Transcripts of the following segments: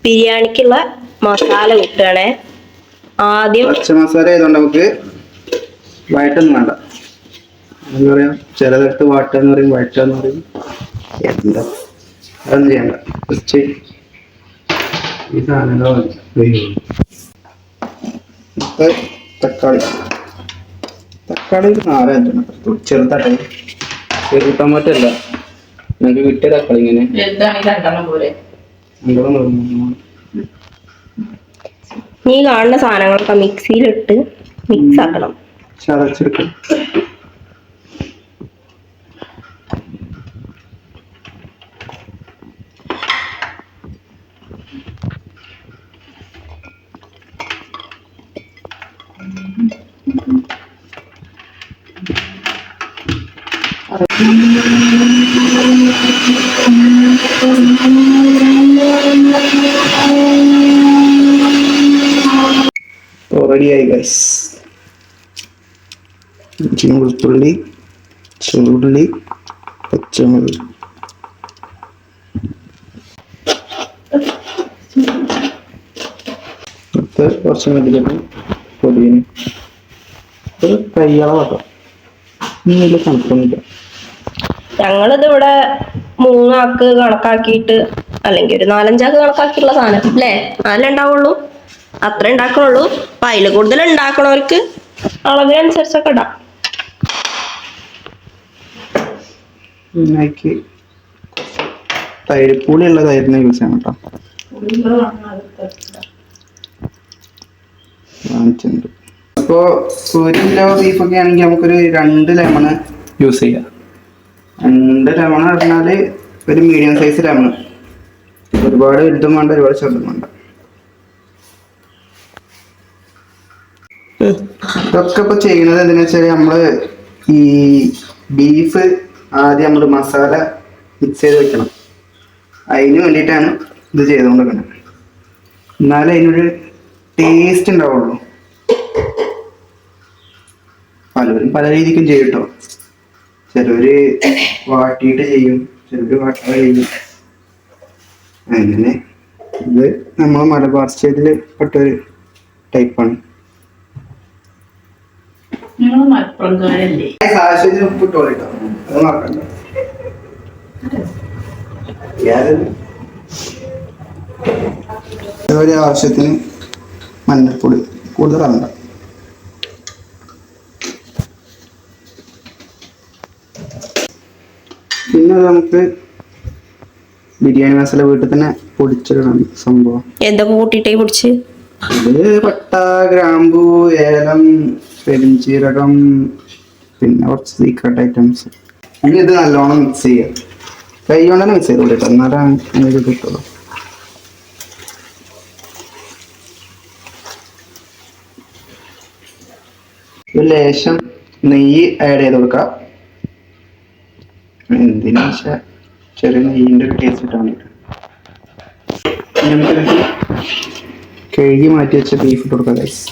ബിരിയാണിക്കുള്ള മസാല കൂട്ടുകയാണേ. ആദ്യം പച്ച മസാല ആയതുകൊണ്ട് നമുക്ക് വഴറ്റൊന്നും വേണ്ട. എന്താ പറയാ, ചിലതിട്ട് വാട്ടാന്ന് പറയും, വഴറ്റാന്ന് പറയും. എന്താ അതൊന്നും ചെയ്യണ്ട. ജസ്റ്റ് ഈ സാധനങ്ങൾ തക്കാളി ഒരു 4 ചെറുതായിട്ട്. ചെറു ടൊമാറ്റോ അല്ല, നമുക്ക് കിട്ടിയ തക്കാളി ഇങ്ങനെ ഈ കാണുന്ന സാധനങ്ങളൊക്കെ മിക്സിയിലിട്ട് മിക്സ് ആക്കണം, ചതച്ചെടുക്കണം. റെഡിയായി ഗൈസ്. ഇഞ്ചി, വെളുത്തുള്ളി, ചെറുള്ളി, പച്ചമുളക്. കുറച്ച് മല്ലിച്ചപ്പ്, പൊടിയന്. ഒരു കയ്യളവാട്ടോ, വലിയ കണക്കൊന്നുമില്ല. ഞങ്ങളിത് ഇവിടെ 3 ആൾക്ക് കണക്കാക്കിയിട്ട്, അല്ലെങ്കിൽ ഒരു 4-5 ആൾക്ക് കണക്കാക്കിയിട്ടുള്ള സാധനം അല്ലേ, അതല്ലേ ഉണ്ടാവുള്ളൂ, അത്ര ഉണ്ടാക്കണുള്ളൂ. അപ്പൊ അതിൽ കൂടുതൽ ഉണ്ടാക്കണവർക്ക് അളവിനനുസരിച്ചൊക്കെ ഇടാം. തൈര്, പുളിയുള്ള തൈരിനെ യൂസ് ചെയ്യണം കേട്ടോ. അപ്പോ 1 കിലോ ബീഫൊക്കെ ആണെങ്കിൽ നമുക്കൊരു 2 ലെമൺ യൂസ് ചെയ്യാം. 2 ലെമൺ പറഞ്ഞാല് ഒരു മീഡിയം സൈസ് ലെമൺ. ഒരുപാട് വലുതും വേണ്ട, ഒരുപാട് ചെറുതും വേണ്ട. ഇതൊക്കെ ഇപ്പൊ ചെയ്യുന്നത് എന്താണെന്ന് വെച്ചാൽ നമ്മള് ഈ ബീഫ് ആദ്യം നമ്മള് മസാല മിക്സ് ചെയ്ത് വെക്കണം. അതിന് വേണ്ടിയിട്ടാണ് ഇത് ചെയ്തുകൊണ്ടിരിക്കുന്നത്. എന്നാലേ അതിനൊരു ടേസ്റ്റ് ഉണ്ടാവുള്ളൂ. പലരും പല രീതിക്കും ചെയ്യും കേട്ടോ. ചിലവര് വാട്ടിയിട്ട് ചെയ്യും, ചിലവര് വാട്ടാതെ ചെയ്യും. അങ്ങനെ ഇത് നമ്മൾ മലബാർ സ്റ്റൈലിൽ പെട്ടൊരു ടൈപ്പാണ്. ഉപ്പിട്ടോളിട്ടോ, അത് നോക്കണ്ട. ഒരു ആവശ്യത്തിന് മഞ്ഞൾപ്പൊടി കൂടുതലാവണ്ട. പിന്നെ നമുക്ക് ബിരിയാണി മസാല വീട്ടിൽ തന്നെ പൊടിച്ചിടണം. സംഭവം എന്തൊക്കെ കൂട്ടിയിട്ടേ പൊടിച്ച്? ഇത് പട്ട, ഗ്രാമ്പു, ഏലം, പെരിഞ്ചീരകം, പിന്നെ കുറച്ച് സീക്രട്ട് ഐറ്റംസ്. ഇനി ഇത് നല്ലോണം മിക്സ് ചെയ്യുക. കൈ കൊണ്ട് തന്നെ മിക്സ് ചെയ്തോളൂ കേട്ടോ, എന്നാലാണ് ഇത് കിട്ടുള്ളൂ. ഒരു ലേശം നെയ്യ് ആഡ് ചെയ്ത് കൊടുക്കാം. എന്തിനാ വെച്ചാൽ ചെറിയ നെയ്യിൻ്റെ ഒരു ടേസ്റ്റ് കിട്ടാൻ വേണ്ടിയിട്ട്. നമുക്ക് കഴുകി മാറ്റി വെച്ച ബീഫ് ഇട്ട് കൊടുക്കാം ഗൈസ്.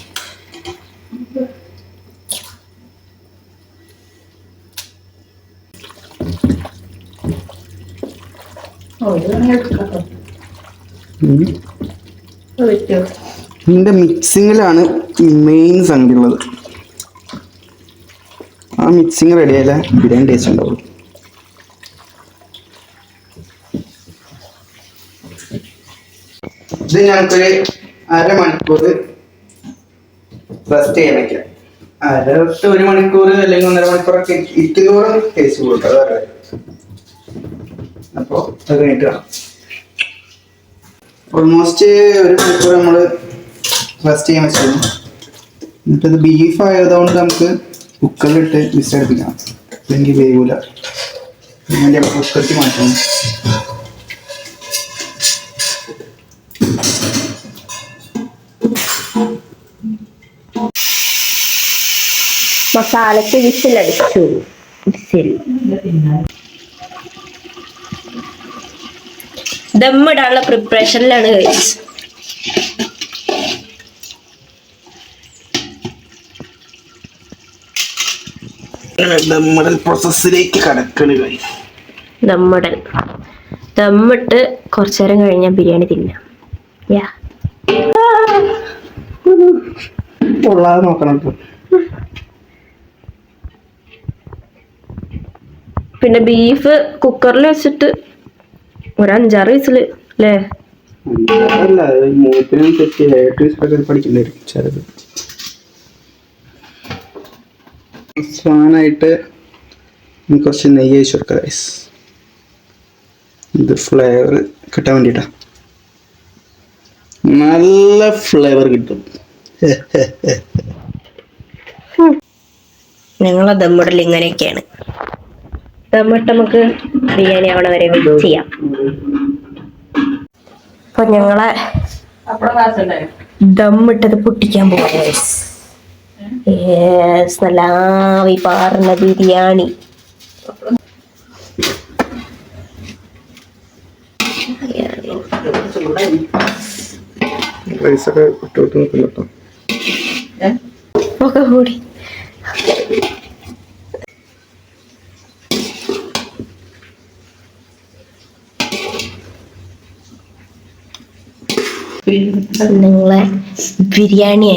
ഇതിന്റെ മിക്സിങ്ങിലാണ് മെയിൻ സംഗതി ഉള്ളത്. ആ മിക്സിങ് റെഡി ആയാലേ ബിരിയാണി ടേസ്റ്റ് ഉണ്ടാവുള്ളൂ. ഇത് ഞങ്ങൾക്കൊരു 1/2 മണിക്കൂർ റെസ്റ്റ് ചെയ്യാൻ വെക്കാം. 1 മണിക്കൂർ അല്ലെങ്കിൽ 1.5 മണിക്കൂറൊക്കെ ഇരിക്കുന്നതോറും ടേസ്റ്റ് കൊടുക്കാം. അതെ, അപ്പോൾ അത് കഴിഞ്ഞിട്ട് കാണാം. ഓൾമോസ്റ്റ് 1 മണിക്കൂർ നമ്മൾ റെസ്റ്റ് ചെയ്യാൻ വെച്ചിരുന്നു. എന്നിട്ടത് ബീഫ് ആയതുകൊണ്ട് നമുക്ക് കുക്കറിലിട്ട് വിസിലടുപ്പിക്കണം, അല്ലെങ്കിൽ വേവൂല. അതിൻ്റെ കുക്കറിലേക്ക് മാറ്റണം. മസാലക്ക് വിസിലടിച്ചു. ദമ്മിടാനുള്ള പ്രിപ്പറേഷനിലാണ് കഴിച്ചത്. ദമ്മിടൽ പ്രോസസ്സിലേക്ക് കടക്കണ്. ദമ്മിട്ട് കുറച്ചു നേരം കഴിഞ്ഞാൽ ബിരിയാണി തിന്നാം. യാ പൊള്ളാതെ നോക്കണം കേട്ടോ. പിന്നെ ബീഫ് കുക്കറിൽ വെച്ചിട്ട് ഒരു 5-6 വിസില് അല്ലേ? അല്ല മൂത്തിനനുസരിച്ച് ഏറ്റവും പഠിക്കേണ്ടി വരും ചിലത്. അവസാനായിട്ട് കുറച്ച് നെയ്യ് ഒഴിച്ച് കൊടുക്കാം ഗൈസ്. ഇത് ഫ്ലേവർ കിട്ടാൻ വേണ്ടിട്ടാ, നല്ല ഫ്ലേവർ കിട്ടും. ഞങ്ങളെ ദമ്മിടൽ ഇങ്ങനെയൊക്കെയാണ്. ദമ്മിട്ട് നമുക്ക് ബിരിയാണി ആവണ വരെ വെയിറ്റ് ചെയ്യാം. അപ്പൊ ഞങ്ങളെ ദമ്മിട്ടത് പൊട്ടിക്കാൻ പോവാ. നല്ല ആവി പാർന്ന ബിരിയാണി. റൈസൊക്കെ ഇട്ടോട്ട് നോക്കുന്നു കേട്ടോ. ഒക്കെ കൂടി നിങ്ങളെ ബിരിയാണി.